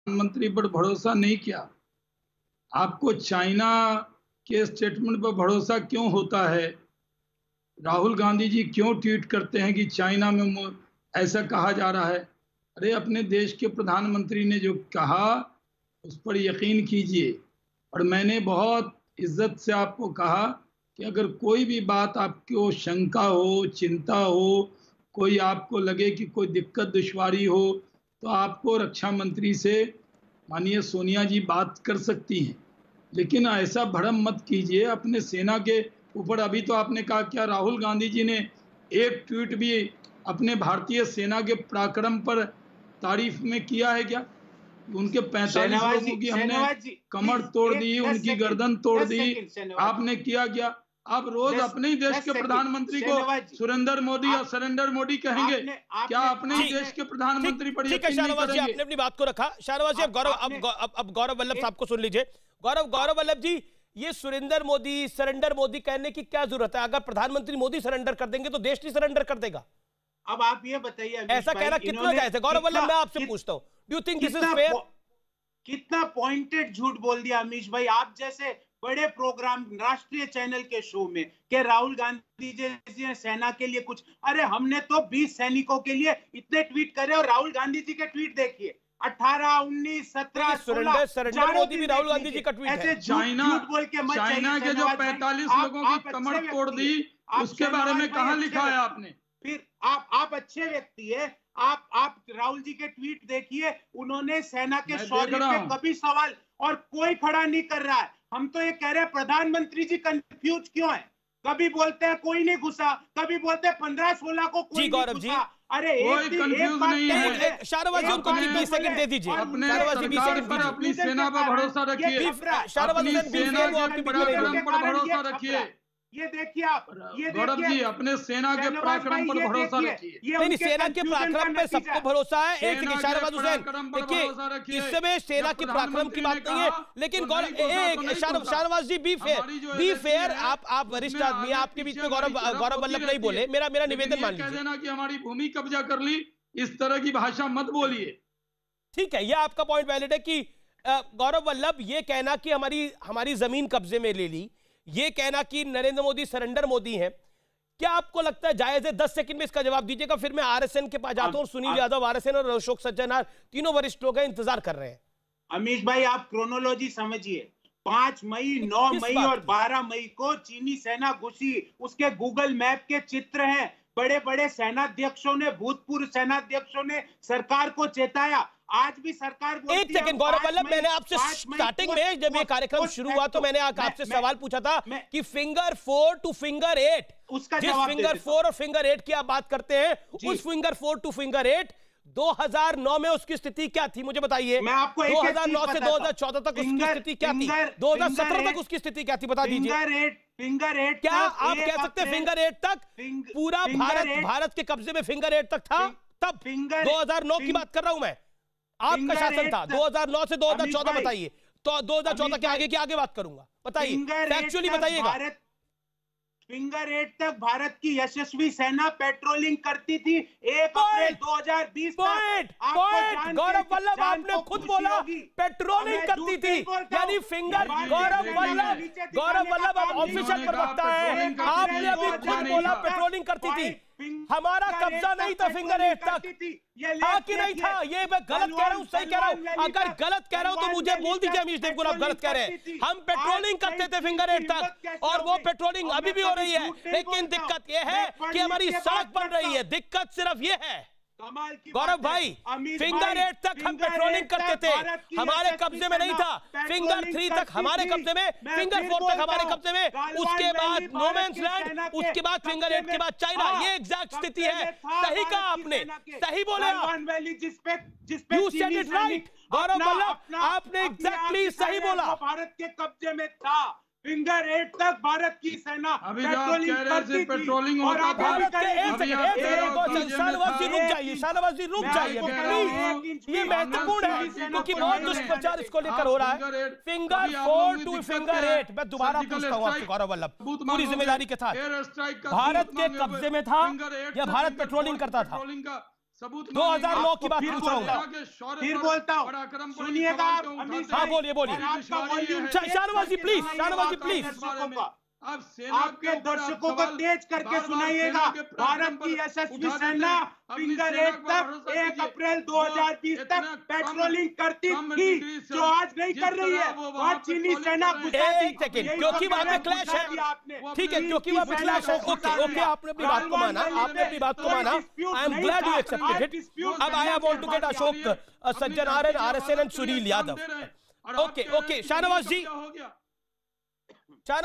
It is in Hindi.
प्रधानमंत्री पर भरोसा नहीं किया। आपको चाइना के स्टेटमेंट पर भरोसा क्यों होता है? राहुल गांधी जी क्यों ट्वीट करते हैं कि चाइना में ऐसा कहा जा रहा है? अरे अपने देश के प्रधानमंत्री ने जो कहा उस पर यकीन कीजिए। और मैंने बहुत इज्जत से आपको कहा कि अगर कोई भी बात आपको शंका हो, चिंता हो, कोई आपको लगे कि कोई दिक्कत दुश्वारी हो, तो आपको रक्षा मंत्री से माननीय सोनिया जी बात कर सकती हैं। लेकिन ऐसा भ्रम मत कीजिए अपने सेना के ऊपर। अभी तो आपने कहा क्या राहुल गांधी जी ने एक ट्वीट भी अपने भारतीय सेना के पराक्रम पर तारीफ में किया है क्या? उनके 45 लोगों की हमने कमर तोड़ दी, उनकी गर्दन तोड़ दी, आपने किया क्या? आप रोज अपने ही देश के प्रधानमंत्री को सुरेंद्र मोदी या सरेंडर मोदी कहेंगे, क्या अपने ही देश के प्रधानमंत्री पर यकीन नहीं करेंगे? आपने अपनी बात को रखा। शाहनवाज जी, अब गौरव वल्लभ साहब को सुन लीजिए। गौरव वल्लभ जी, ये सुरेंद्र मोदी, सरेंडर मोदी कहने की क्या जरूरत है? अगर प्रधानमंत्री मोदी सरेंडर कर देंगे तो देश नहीं सरेंडर कर देगा। अब आप ये बताइए, ऐसा कहना कितना जायज है? गौरव वल्लभ, मैं आपसे पूछता हूं, do you think this is fair? कितना पॉइंटेड झूठ बोल दिया अमीश भाई। आप जैसे बड़े प्रोग्राम राष्ट्रीय चैनल के शो में कि राहुल गांधी जी सेना के लिए कुछ, अरे हमने तो 20 सैनिकों के लिए इतने ट्वीट करे और राहुल गांधी जी के ट्वीट देखिए 18, 19, 17, 16 सरेंडर मोदी भी राहुल गांधी जी का ट्वीट है। चाइना के जो 45 लोगों की कमर तोड़ दी, उसके बारे में कहां लिखा है आपने? फिर आप अच्छे व्यक्ति है, आप राहुल जी के ट्वीट देखिए, उन्होंने सेना के शौर्य पे कभी सवाल और कोई खड़ा नहीं कर रहा है। हम तो ये कह रहे हैं प्रधानमंत्री जी कंफ्यूज क्यों है? कभी बोलते हैं कोई नहीं घुसा, कभी बोलते हैं 15-16 को कोई नहीं घुसा। अरे कोई कंफ्यूज नहीं है। शाहनवाज जी, उनको 20 सेकंड दे दीजिए। अपने सरकार पर, अपनी सेना पर भरोसा रखिए, अपनी सेना के पराक्रम पर भरोसा रखिए। ये देखिए आप, गौरव जी, अपने सेना के पराक्रम पर भरोसा रखिए। नहीं, सेना के पराक्रम पे सबको भरोसा है। एक सेकंड शाहनवाज हुसैन, देखिए इस समय सेना के पराक्रम की बात नहीं है, लेकिन शाहनवाज जी बी फेयर, आप वरिष्ठ आदमी, आपके बीच में गौरव वल्लभ नहीं बोले, मेरा निवेदन मान लीजिए। देना कि हमारी भूमि कब्जा कर ली, इस तरह की भाषा मत बोलिए। ठीक है, यह आपका पॉइंट वैलिड है कि गौरव वल्लभ ये कहना कि हमारी जमीन कब्जे में ले ली, ये कहना कि नरेंद्र मोदी सरेंडर मोदी हैं, क्या आपको लगता है जायज है? 10 सेकंड में इसका जवाब दीजिएगा, फिर मैं आरएसएन के पास जाता हूं। सुनील यादव आरएसएन और अशोक सज्जनर तीनों वरिष्ठ लोग हैं, इंतजार कर रहे हैं। अमीश भाई, आप क्रोनोलॉजी समझिए। 5 मई, 9 मई और 12 मई को चीनी सेना घुसी, उसके गूगल मैप के चित्र हैं। बड़े बड़े सेनाध्यक्षों ने, भूतपूर्व सेनाध्यक्षों ने सरकार को चेताया। आज भी सरकार एक सेकंड गौरव वल्लभ, मैंने आपसे स्टार्टिंग में जब ये कार्यक्रम शुरू हुआ तो मैंने आपसे सवाल पूछा था कि फिंगर 4 टू फिंगर 8, जिस फिंगर 4 और फिंगर 8 की आप बात करते हैं, उस फिंगर 4 टू फिंगर 8 2009 में उसकी स्थिति क्या थी? मुझे बताइए। 2009 से 2014 तक उसकी स्थिति क्या थी? 2017 तक उसकी स्थिति क्या थी? बता दीजिए। फिंगर 8 क्या आप कह सकते हैं फिंगर 8 तक पूरा भारत के कब्जे में फिंगर 8 तक था? तब 2009 की बात कर रहा हूं मैं, आपका शासन था 2009 से 2014। बताइए, तो 2014 के आगे बात करूंगा, बताइए, फैक्चुअली बताइएगा। फिंगर 8 तक भारत की यशस्वी सेना पेट्रोलिंग करती थी 1 अप्रैल 2020 तक। गौरव वल्लभ, आपने खुद बोला पेट्रोलिंग करती थी, यानी फिंगर गौरव वल्लभ अब ऑफिशियल प्रवक्ता है, आपने अभी खुद बोला पेट्रोलिंग करती थी। हमारा कब्जा नहीं था फिंगर 8 तक, था कि नहीं था? ये मैं गलत कह रहा हूं, सही कह रहा हूं? अगर गलत कह रहा हूं तो मुझे बोल दीजिए अमीश देवगुण, आप गलत कह रहे हैं। हम पेट्रोलिंग करते थे फिंगर 8 तक, और वो पेट्रोलिंग अभी भी हो रही है, लेकिन दिक्कत यह है कि हमारी सड़क बन रही है। दिक्कत सिर्फ ये है गौरव भाई, फिंगर 8 तक हम पेट्रोलिंग करते थे, हमारे कब्जे में नहीं था। फिंगर 3 तक हमारे कब्जे में, फिंगर 4 तक हमारे कब्जे में, उसके बाद नो मैंस लैंड, उसके बाद फिंगर 8 के बाद चाइना। ये एग्जैक्ट स्थिति है। सही कहा आपने, सही बोले आप, you said it right Gaurav Vallabh, आपने एग्जैक्टली सही बोला। भारत के कब्जे में था फिंगर 8 तक भारत की सेना पेट्रोलिंग होता था। शाहनवाज जी रुक जाइए प्लीज, ये महत्वपूर्ण है क्योंकि बहुत दुष्प्रचार इसको लेकर हो रहा है। फिंगर 4 टू फिंगर 8, मैं दोबारा पूछता हूँ आपसे गौरव वल्लभ, पूरी जिम्मेदारी के साथ, भारत के कब्जे में था या भारत पेट्रोलिंग करता था? सबूत 2009 की बात पूछ रहा हूँ। फिर बोलता हूँ, सुनिएगा आप अमित हाँ बोलिए बोलिए। शाहनवाज जी प्लीज, शाहनवाज जी प्लीज। आपके दर्शकों को तेज करके सुनाइएगा। भारत की यशस्वी सेना फिंगर 8 तक 1 अप्रैल 2020 तक पेट्रोलिंग करती थी, जो आज नहीं कर रही है। वहाँ चीनी सेना एक सेकेंड, क्योंकि वहां पे क्लैश है, ठीक है, क्योंकि वहां पे क्लैश है। ओके ओके, आपने अपनी बात को माना, आपने अपनी बात को माना। I am glad you accepted it. अब I want to get Ashok Sajjanaran, RSN and Sunil Yadav. Okay okay, Shahnawaz ji